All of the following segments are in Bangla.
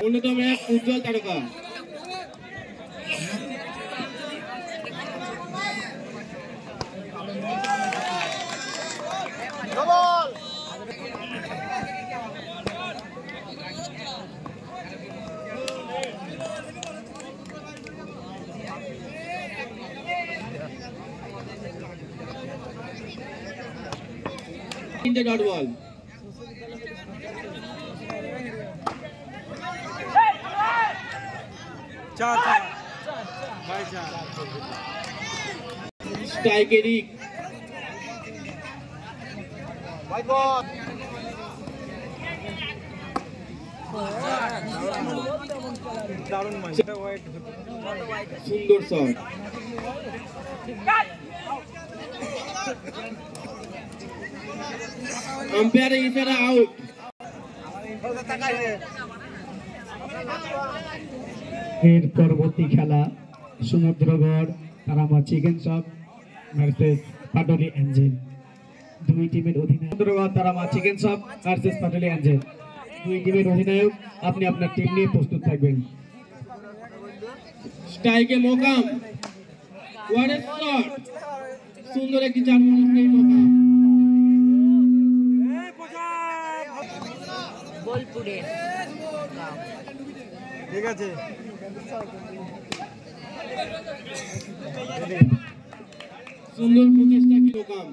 অন্যতম এক উজ্জ্বল তারকা। Dot ball. Strike Eric. সুন্দর শট। আম্পায়ারের ইশারা আউট। এর পরবর্তী খেলা Samudragarh Tara Maa chicken shop versus Patli Angel. দুই টিমের অধিনায়ক Samudragarh Tara Maa chicken shop versus Patli Angel. দুই টিমের অধিনায়ক আপনি আপনার টিম নিয়ে প্রস্তুত থাকবেন। স্ট্রাইকে মোকাম। What a shot! সুন্দর একটি চার সেই মোকাম। বোলপুরে ঠিক আছে। সুন্দর প্রচেষ্টা কি মোকাম।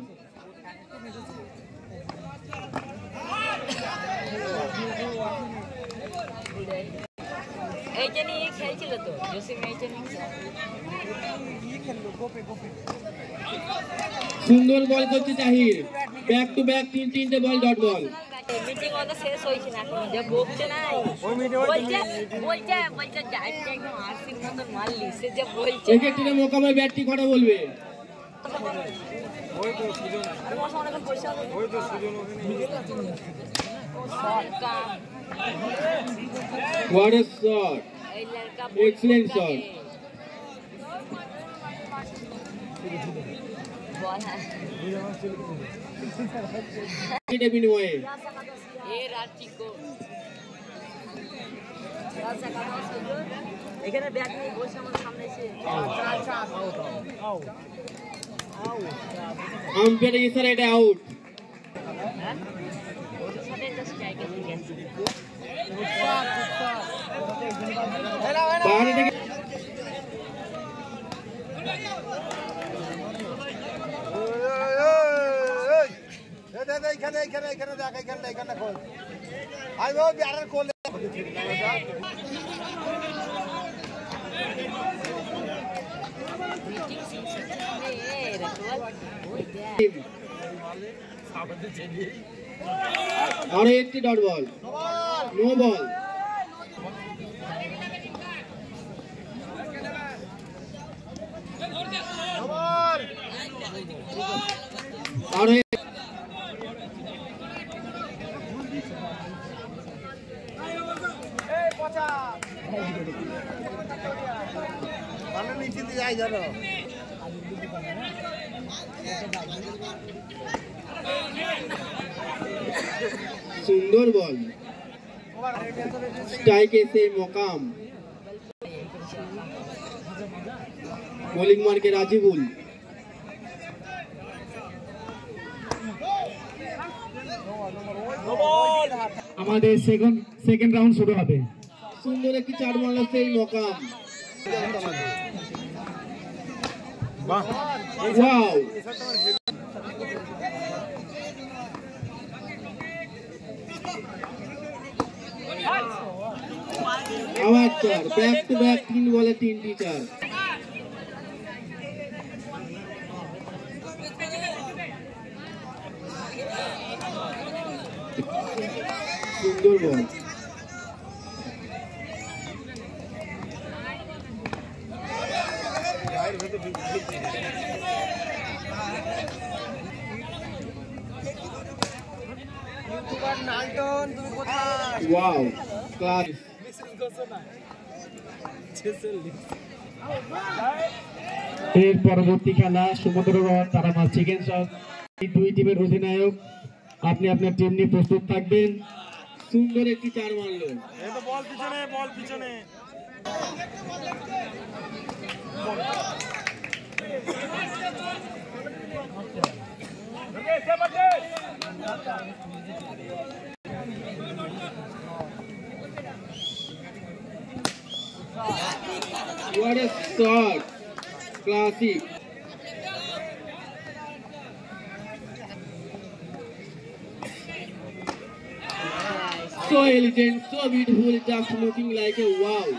এইটা নিয়ে খেলছিল তো জসিম, এইটা নিয়ে সুন্দর বল করছে তাহির। ব্যাক টু ব্যাক তিনটে বল ডট বল। মিটিং ওটা শেষ হয়েছে না এখন, যে বকছে নাই বলছে যাইতে একদম আরসির মতন মারলি, সে যে বলছে এক একটি মোকামের ব্যাটটি কথা বলবে। ওই তো সুজন, ওই তো Sujan what a shot! Excellent shot. বিনিময়ে এখানে ব্যাট নিয়ে বসে আমার সামনে এসে আম্পায়ারের ইশারা এটা আউট। বাইরে থেকে আরো একটি ডট বল, নো বল। আরো সুন্দর বল। স্ট্রাইক এসে মোকাম। বোলিং মার্কে রাজিবুল। আমাদের সেকেন্ড রাউন্ড শুরু হবে। সুন্দর একটি চার মারল সেই মোকাম। ওয়াও! আবার চার, ব্যাক টু ব্যাক 3 বলে 3টি চার। সুন্দর বল। Wow, class. এর পরবর্তী খেলা সমুদ্রগড় তারামা চিকেন শপ। এই দুই টিমের অধিনায়ক আপনি আপনার টিম নিয়ে প্রস্তুত থাকবেন। সুন্দর একটি চার মারলো। বল পিছনে What a shot! Classic. So elegant, so beautiful, just looking like a wow.